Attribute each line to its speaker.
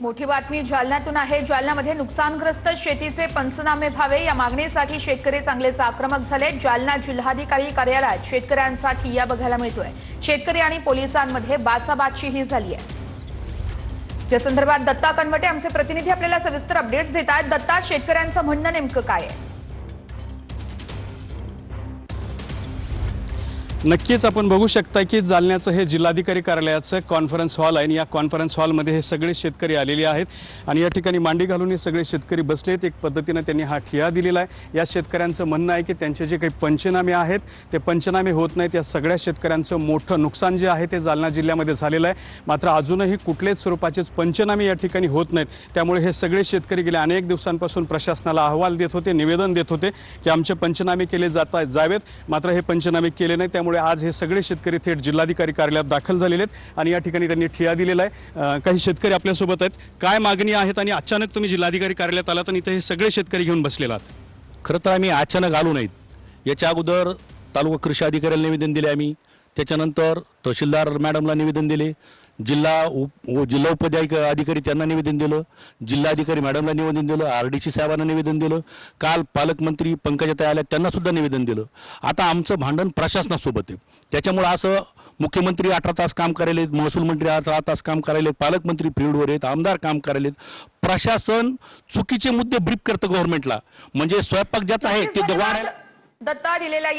Speaker 1: मोठी बातमी जालन्यातून आहे। जालन्यामध्ये नुकसानग्रस्त शेतीचे पंचनामे व्हावे या मागणीसाठी शेतकरी चांगलेच आक्रमक झाले। जालना जिल्हाधिकारी कार्यालयात शेतकऱ्यांचा ठिय्या बघायला मिळतोय। शेतकरी आणि पोलिसांमध्ये बाचाबाचीही झाली आहे। या संदर्भात दत्ता कनवटे आमचे प्रतिनिधी आपल्याला सविस्तर अपडेट्स देत आहेत। दत्ता, शेतकऱ्यांचं म्हणणं नेमकं काय आहे?
Speaker 2: नक्कीच आपण बघू शकता की जालन्याचं हे जिल्हाधिकारी कार्यालयाचं कॉन्फरन्स हॉल आहे आणि या कॉन्फरन्स हॉलमध्ये हे सगळे शेतकरी आलेले आहेत आणि या ठिकाणी मांडी घालून हे सगळे शेतकरी बसलेत। एक पद्धतीने त्यांनी हा ठिय्या दिलेला आहे। या शेतकऱ्यांचं म्हणणं आहे की त्यांचे जे काही पंचनामे आहेत ते पंचनामे होत नाहीत। या सगळ्या शेतकऱ्यांचं मोठं नुकसान जे आहे ते जालना जिल्ह्यामध्ये झालेलं आहे। मात्र अजूनही कुठल्याच स्वरूपाचेच पंचनामे या ठिकाणी होत नाहीत। त्यामुळे हे सगळे शेतकरी गेल्या अनेक दिवसांपासून प्रशासनाला अहवाल देत होते, निवेदन देत होते की आमचे पंचनामे केले जावेत, मात्र हे पंचनामे केले नाही। त्यामुळे आज हे सगळे शेतकरी थेट जिल्हाधिकारी कार्यालयात दाखल झालेले आहेत आणि या ठिकाणी त्यांनी ठिय्या दिलेला आहे। काही शेतकरी आपल्या सोबत आहेत। काय मागणी आहेत आणि अचानक तुम्ही जिल्हाधिकारी कार्यालयात आलात आणि इथे हे सगळे शेतकरी घेऊन बसलेले आहात?
Speaker 3: खरं तर आम्ही अचानक आलो नाहीत। याच्या अगोदर तालुका कृषी अधिकाऱ्याला निवेदन दिले आम्ही, त्याच्यानंतर तहसीलदार मॅडमला निवेदन दिले, जिल्हा अधिकारी त्यांना निवेदन दिलं, जिल्हाधिकारी मॅडमला निवेदन दिलं, RDC साहेबांना निवेदन दिलं, काल पालकमंत्री पंकजाताई आल्या त्यांना सुद्धा निवेदन दिलं। आता आमचं भांडण प्रशासनासोबत आहे। त्याच्यामुळे असं मुख्यमंत्री 18 तास काम करायलेत, महसूल मंत्री 18 तास काम करायलेत, पालकमंत्री फील्डवर आहेत, आमदार काम करायलेत। प्रशासन चुकीचे मुद्दे ब्रीफ करतं गव्हर्नमेंटला, म्हणजे स्वयंपाक ज्याचा आहे ते
Speaker 1: दत्ता दिलेल्या